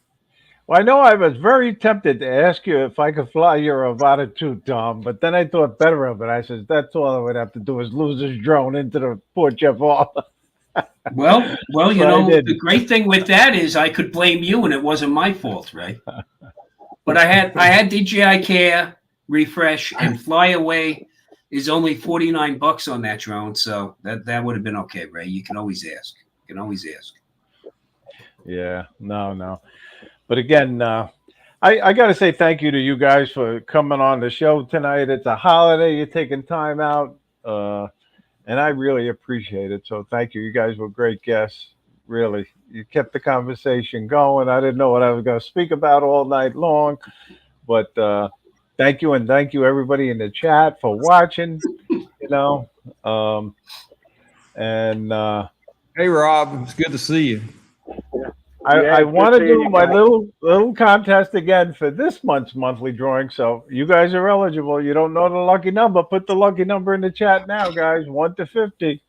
Well, I know I was very tempted to ask you if I could fly your Avata too, Tom, but then I thought better of it. I said, that's all I would have to do is lose this drone into the Port Jeff Hall. Well, the great thing with that is I could blame you and it wasn't my fault, right? But I had DJI Care, refresh, and fly away is only $49 on that drone, so that would have been okay, Ray. You can always ask. Yeah, no. But again, I got to say thank you to you guys for coming on the show tonight. It's a holiday. You're taking time out, and I really appreciate it. So thank you. You guys were great guests. Really, You kept the conversation going. I didn't know what I was going to speak about all night long, but thank you, and thank you everybody in the chat for watching. You know, and Hey, Rob, it's good to see you. I it's want good to seeing do you my guys. little contest again for this month's monthly drawing. So you guys are eligible. You don't know the lucky number? Put the lucky number in the chat now, guys. 1 to 50.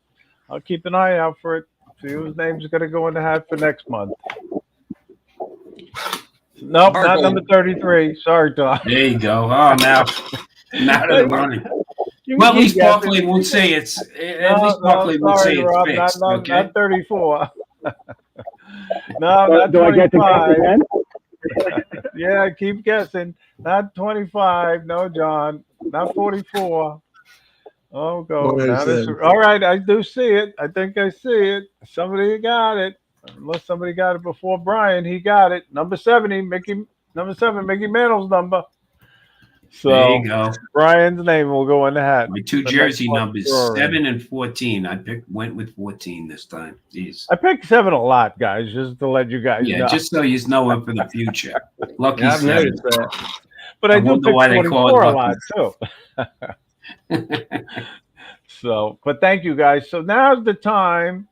I'll keep an eye out for it. See whose name's going to go in the hat for next month. Nope, not number 33. Sorry, Tom. There you go. Oh, I'm out. I'm out of the running. You Well, at can least keep guessing. Barkley won't say it's. At No, least no, Barkley won't sorry, say it's Rob. fixed. Not Okay. 34. No, not Do I get to guess 25. again? Yeah, keep guessing. Not 25. No, John. Not 44. Oh, go. Now this. 107. All right, I do see it. I think I see it. Somebody got it. Unless somebody got it before Brian, he got it. Number 70, Mickey. Number 7, Mickey Mantle's number. So There you go. Brian's name will go in the hat. My two for jersey next month's numbers, drawing. 7 and 14. Went with 14 this time. Jeez. I picked 7 a lot, guys, just to let you guys Yeah, know. just so you know it for the future. Lucky Yeah, I've 7. noticed that. But I I do wonder pick why they call it 24 a lucky. lot too. So, but thank you guys. So now's the time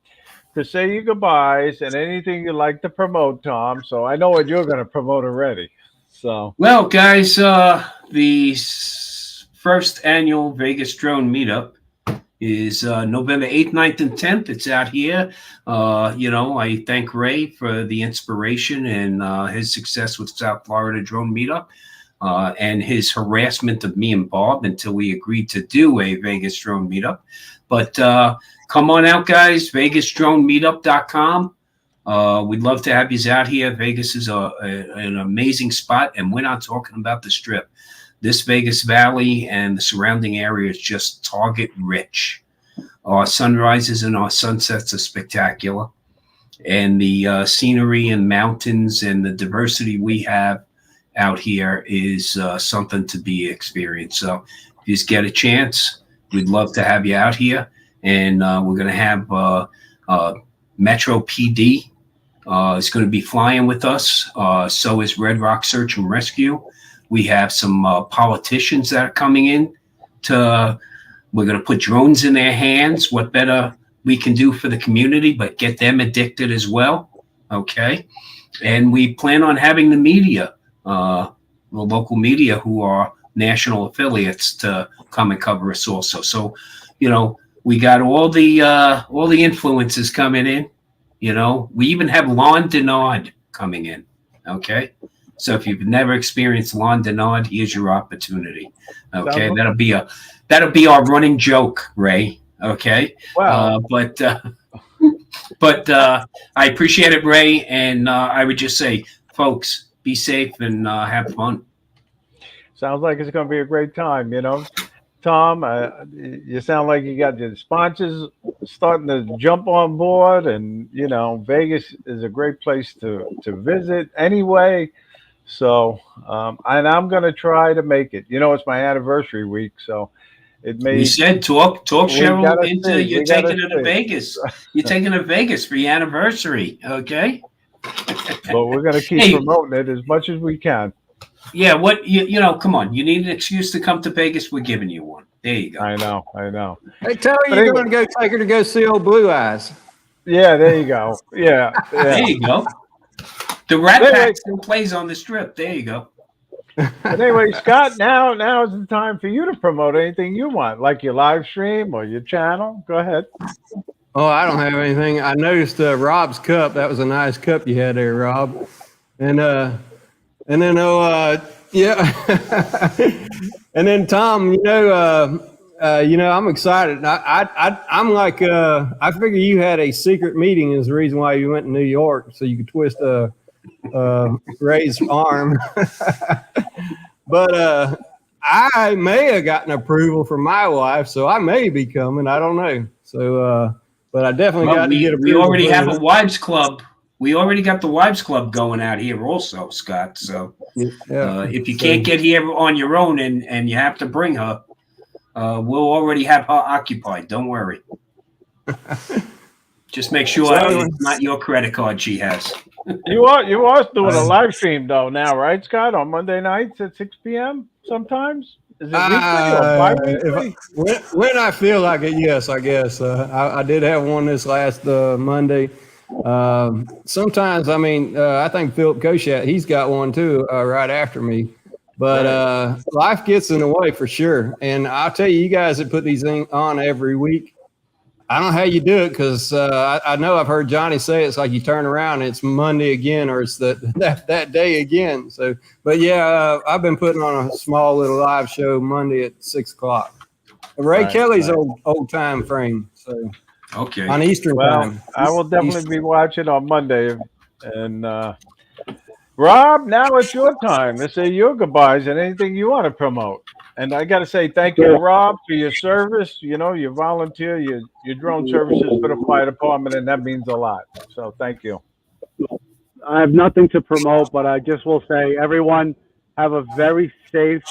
to say your goodbyes and anything you'd like to promote, Tom. So I know what you're going to promote already. So Well, guys, the first annual Vegas Drone Meetup is November 8th, 9th, and 10th. It's out here. I thank Ray for the inspiration and his success with South Florida Drone Meetup and his harassment of me and Bob until we agreed to do a Vegas Drone Meetup. But come on out, guys, vegasdronemeetup.com. We'd love to have you out here. Vegas is an amazing spot, and we're not talking about the Strip. This Vegas Valley and the surrounding area is just target rich. Our sunrises and our sunsets are spectacular, and the scenery and mountains and the diversity we have out here is something to be experienced. So if you just get a chance, we'd love to have you out here, and we're going to have Metro PD. Is going to be flying with us. So is Red Rock Search and Rescue. We have some politicians that are coming in. We're going to put drones in their hands. What better we can do for the community, but get them addicted as well. Okay. And we plan on having the media, the local media who are national affiliates to come and cover us also. So, we got all the influences coming in. We even have Lon Denard coming in. Okay. So if you've never experienced Lon Denard, here's your opportunity. Okay. That'll be our running joke, Ray. Okay. wow. But I appreciate it, Ray. And I would just say, folks, be safe and have fun. Sounds like it's going to be a great time, Tom, you sound like you got your sponsors starting to jump on board, and Vegas is a great place to visit anyway. So, and I'm going to try to make it. It's my anniversary week, so it may. We said talk Cheryl into you're taking it to see. Vegas. You're taking it to Vegas for your anniversary, okay? But we're going to keep promoting it as much as we can. Yeah, come on. You need an excuse to come to Vegas. We're giving you one. There you go. I know. Hey, tell her you're going to go take her to go see old Blue Eyes. Yeah, there you go. Yeah. There you go. The Rat Pack still plays on the Strip. There you go. But anyway, Scott, now is the time for you to promote anything you want, like your live stream or your channel. Go ahead. Oh, I don't have anything. I noticed Rob's cup. That was a nice cup you had there, Rob. And then, yeah. And then Tom, I'm excited. I'm like, I figure you had a secret meeting is the reason why you went to New York, so you could twist Ray's arm. But I may have gotten approval from my wife, so I may be coming. I don't know. So, but I definitely got to get approval. We already have a wives club. We already got the wives club going out here also, Scott. So if you can't get here on your own and you have to bring her, we'll already have her occupied. Don't worry. Just make sure it's not your credit card she has. You are doing a live stream though now, right, Scott? On Monday nights at 6 p.m. sometimes. Is it weekly or bi-weekly? When I feel like it, yes, I guess. I did have one this last Monday. Sometimes, I mean, I think Philip Koshat, he's got one too right after me. But life gets in the way for sure. And I'll tell you, you guys that put these things on every week, I don't know how you do it because I know I've heard Johnny say it's like you turn around and it's Monday again or it's that day again. So, but yeah, I've been putting on a small little live show Monday at 6 o'clock. Ray Kelly's old time frame. So okay, on Eastern time. I will definitely be watching on Monday. And Rob, now it's your time to say your goodbyes and anything you want to promote. And I got to say thank you, Rob, for your service. You know, you volunteer, your drone services for the fire department, and that means a lot. So thank you. I have nothing to promote, but I just will say, everyone, have a very safe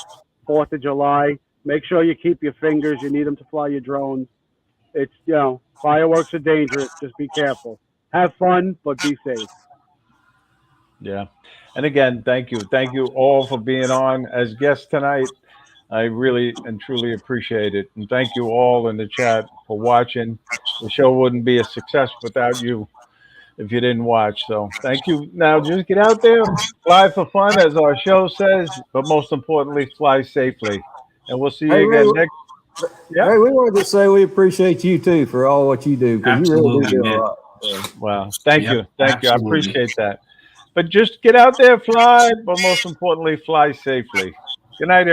4th of July. Make sure you keep your fingers. You need them to fly your drones. It's, you know, fireworks are dangerous. Just be careful. Have fun, but be safe. Yeah. And again, thank you. Thank you all for being on as guests tonight. I really and truly appreciate it. And thank you all in the chat for watching. The show wouldn't be a success without you if you didn't watch. So thank you. Now just get out there, fly for fun, as our show says, but most importantly, fly safely. And we'll see you again next. Yeah. Hey, we wanted to say we appreciate you too for all what you do because you really do a lot. So. Well, thank you. Thank you. I appreciate that. But just get out there, fly, but most importantly, fly safely. Good night, everyone.